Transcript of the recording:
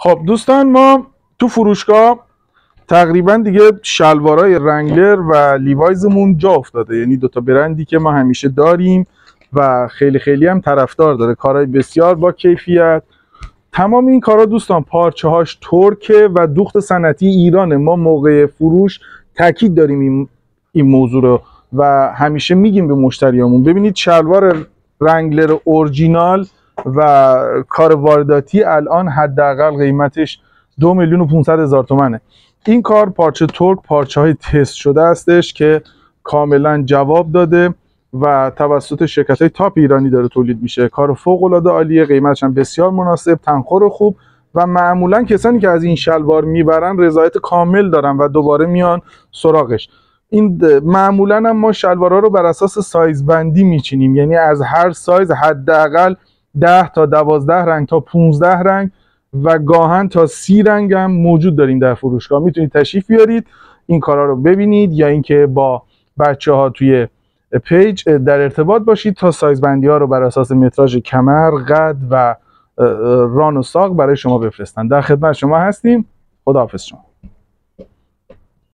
خب دوستان، ما تو فروشگاه تقریبا دیگه شلوارای رنگلر و لیوایزمون جا افتاده، یعنی دوتا برندی که ما همیشه داریم و خیلی خیلی هم طرفدار داره، کارهای بسیار با کیفیت. تمام این کارا دوستان پارچه هاش ترکه و دوخت صنعتی ایرانه. ما موقع فروش تاکید داریم این موضوع رو و همیشه میگیم به مشتریامون ببینید شلوار رنگلر اورجینال و کار وارداتی الان حداقل قیمتش 2,500,000 تومنه. این کار پارچه ترک، پارچه های تست شده هستش که کاملا جواب داده و توسط شرکت های تاپ ایرانی داره تولید میشه. کار فوق العاده عالیه، قیمتش هم بسیار مناسب، تنخور خوب و معمولا کسانی که از این شلوار میبرن رضایت کامل دارن و دوباره میان سراغش. این معمولا هم ما شلوارها رو بر اساس سایز بندی میچینیم، یعنی از هر سایز حداقل 10 تا 12 رنگ تا 15 رنگ و گاهن تا 30 رنگ هم موجود داریم در فروشگاه. میتونید تشریف بیارید این کارا رو ببینید یا اینکه با بچه‌ها توی پیج در ارتباط باشید تا سایز بندی ها رو بر اساس متراژ کمر، قد و ران و ساق برای شما بفرستن. در خدمت شما هستیم. خداحافظ شما.